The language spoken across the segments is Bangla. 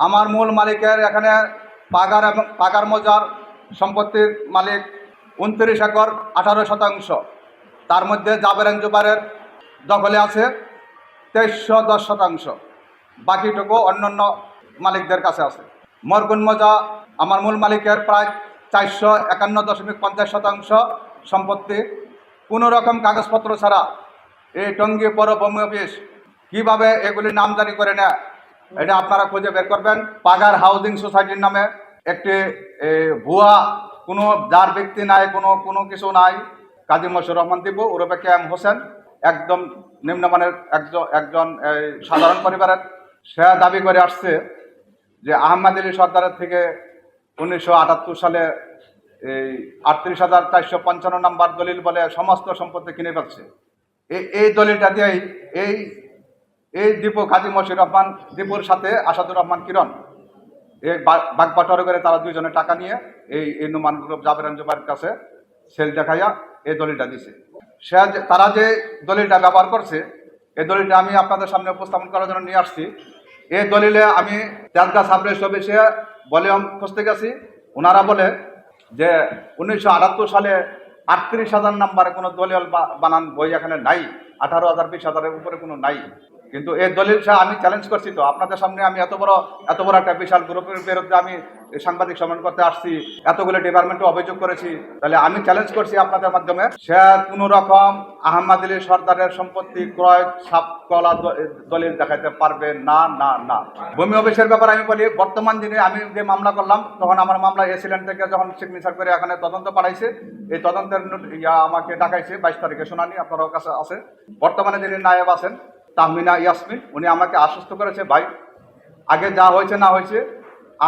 আমার মূল মালিকের এখানে পাগার এবং পাগার মৌজার সম্পত্তির মালিক 29 একর 18 শতাংশ। তার মধ্যে জাবের জুবারের দখলে আছে 2310 শতাংশ, বাকিটুকু অন্যান্য মালিকদের কাছে আছে। মরগুন মৌজা আমার মূল মালিকের প্রায় 451.50 শতাংশ সম্পত্তি। কোনো রকম কাগজপত্র ছাড়া এই টঙ্গী পৌর ভূমি অফিস কীভাবে এগুলি নামজারি করে নেয়, এটা আপনারা খুঁজে বের করবেন। পাগার হাউজিং সোসাইটির নামে একটি ভুয়া কোনো যার ব্যক্তি নাই, কোনো কিছু নাই। কাজী মশিউর রহমান দিবু ওরফে KM হোসেন, একদম নিম্নমানের একজন সাধারণ পরিবারের। সে দাবি করে আসছে যে আহমদ আলী সর্দারের থেকে 1978 সালে এই 38,455 নম্বর দলিল বলে সমস্ত সম্পত্তি কিনে ফেলছে। এই দলিলটা দিয়েই এই দীপু কাজী মশিউর রহমান দীপুর সাথে আসাদুর রহমান কিরণ এই বাগবাটোয়ারা করে তারা দুইজনে টাকা নিয়ে এই নুমান গ্রুপ জাবের জুবারের কাছে সেল দেখাইয়া এই দলিলটা দিছে। তারা যে দলিলটা ব্যবহার করছে, এই দলিলটা আমি আপনাদের সামনে উপস্থাপন করার জন্য নিয়ে আসছি। এই দলিলে আমি তেজগাঁ সাব রেজিস্ট্রি অফিসে ভলিউম খুঁজতে গেছি। ওনারা বলে যে 1978 সালে 38,000 নাম্বারে কোনো দলিল বানান বই এখানে নাই, 18,000 20,000-এর উপরে কোনো নাই। কিন্তু এই দলিলটা আমি চ্যালেঞ্জ করছি। তো আপনাদের সামনে আমি এত বড় একটা বিশাল গ্রুপের বিরুদ্ধে আমি সাংবাদিক সম্মেলন করতে আসছি, এতগুলো ডিপার্টমেন্টে অভিযোগ করেছি, তাহলে আমি চ্যালেঞ্জ করছি আপনাদের মাধ্যমে, সে কোনো রকম আহমদ আলী সর্দারের সম্পত্তি ক্রয় ছাপকলা দলিল দেখাতে পারবে না। ভূমি অফিসের ব্যাপারে আমি বলি, বর্তমান দিনে আমি যে মামলা করলাম, তখন আমার মামলা এসিল্যান্ড থেকে যখন সিগনেচার করে এখানে তদন্ত পাঠাইছে, এই তদন্তের আমাকে ডাকাইছে 22 তারিখে শুনানি, আপনার কাছে আছে। বর্তমানে যিনি নায়েব আছেন তাহমিনা ইয়াসমিন, উনি আমাকে আশ্বস্ত করেছে, ভাই আগে যা হয়েছে না হয়েছে,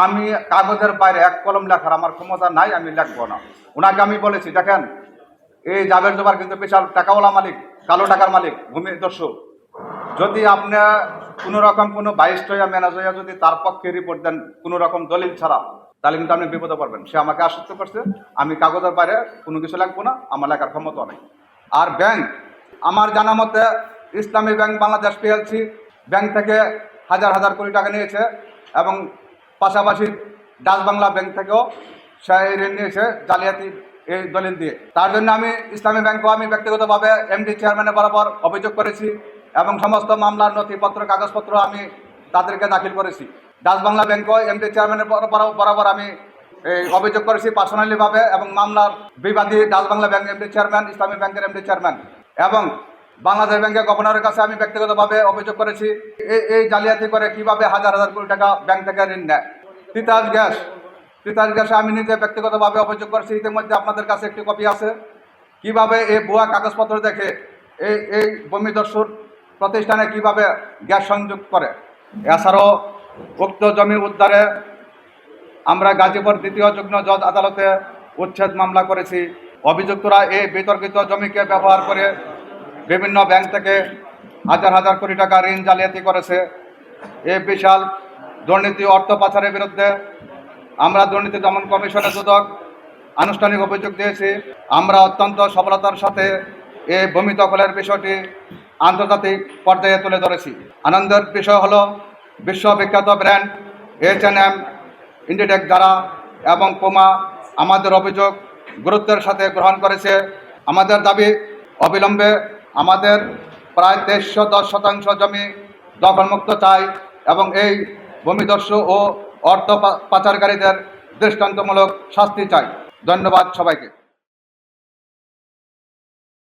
আমি কাগজের বাইরে এক কলম লেখার আমার ক্ষমতা নাই, আমি লিখবো না। ওনাকে আমি বলেছি, দেখেন এই জাবের জুবার কিন্তু বিশাল টাকাওয়ালা মালিক, কালো টাকার মালিক, ভূমি দস্যু। যদি আপনি কোনো রকম কোনো বাইস্ট হইয়া ম্যানেজ হইয়া যদি তার পক্ষে রিপোর্ট দেন কোনো রকম দলিল ছাড়া, তাহলে কিন্তু আপনি বিপদে পড়বেন। সে আমাকে আশ্বস্ত করছে, আমি কাগজের বাইরে কোনো কিছু লিখবো না, আমার লেখার ক্ষমতা নেই। আর ব্যাংক, আমার জানা মতে ইসলামী ব্যাংক বাংলাদেশ PLC ব্যাংক থেকে হাজার কোটি টাকা নিয়েছে, এবং পাশাপাশি ডাচ বাংলা ব্যাংক থেকেও সে ঋণ নিয়েছে জালিয়াতি এই দলিল দিয়ে। তার জন্য আমি ইসলামী ব্যাংকও আমি ব্যক্তিগতভাবে MD চেয়ারম্যানের বরাবর অভিযোগ করেছি, এবং সমস্ত মামলার নথিপত্র কাগজপত্র আমি তাদেরকে দাখিল করেছি। ডাচ বাংলা ব্যাংকও MD চেয়ারম্যানের বরাবর আমি অভিযোগ করেছি পার্সোনালিভাবে, এবং মামলার বিবাদী Dutch Bangla bank MD chairman, Islami ব্যাংকের MD চেয়ারম্যান এবং বাংলাদেশ ব্যাংকের গভর্নরের কাছে আমি ব্যক্তিগতভাবে অভিযোগ করেছি এই জালিয়াতি করে কিভাবে হাজার কোটি টাকা ব্যাংক থেকে ঋণ নেয়। তিতাস গ্যাসে আমি নিজে ব্যক্তিগতভাবে অভিযোগ করেছি, ইতিমধ্যে আপনাদের কাছে একটি কপি আছে, কিভাবে এই ভুয়া কাগজপত্র দেখে এই ভূমি দস্যুর প্রতিষ্ঠানে কিভাবে গ্যাস সংযোগ করে। এছাড়াও উক্ত জমি উদ্ধারে আমরা গাজীপুর 2য় যুগ্ম জজ আদালতে উচ্ছেদ মামলা করেছি। অভিযুক্তরা এই বিতর্কিত জমিকে ব্যবহার করে বিভিন্ন ব্যাংক থেকে হাজার কোটি টাকা ঋণ জালিয়াতি করেছে। এই বিশাল দুর্নীতি অর্থ পাচারের বিরুদ্ধে আমরা দুর্নীতি দমন কমিশনের দুদক আনুষ্ঠানিক অভিযোগ দিয়েছি। আমরা অত্যন্ত সফলতার সাথে এই ভূমি দখলের বিষয়টি আন্তর্জাতিক পর্যায়ে তুলে ধরেছি। আনন্দের বিষয় হলো বিশ্ববিখ্যাত ব্র্যান্ড H&M, ইন্ডিটেক দ্বারা এবং পুমা আমাদের অভিযোগ গুরুত্বের সাথে গ্রহণ করেছে। আমাদের দাবি, অবিলম্বে আমাদের প্রায় 2310 শতাংশ জমি দখলমুক্ত চাই, এবং এই ভূমিদস্যু ও অর্থ পাচারকারীদের দৃষ্টান্তমূলক শাস্তি চাই। ধন্যবাদ সবাইকে।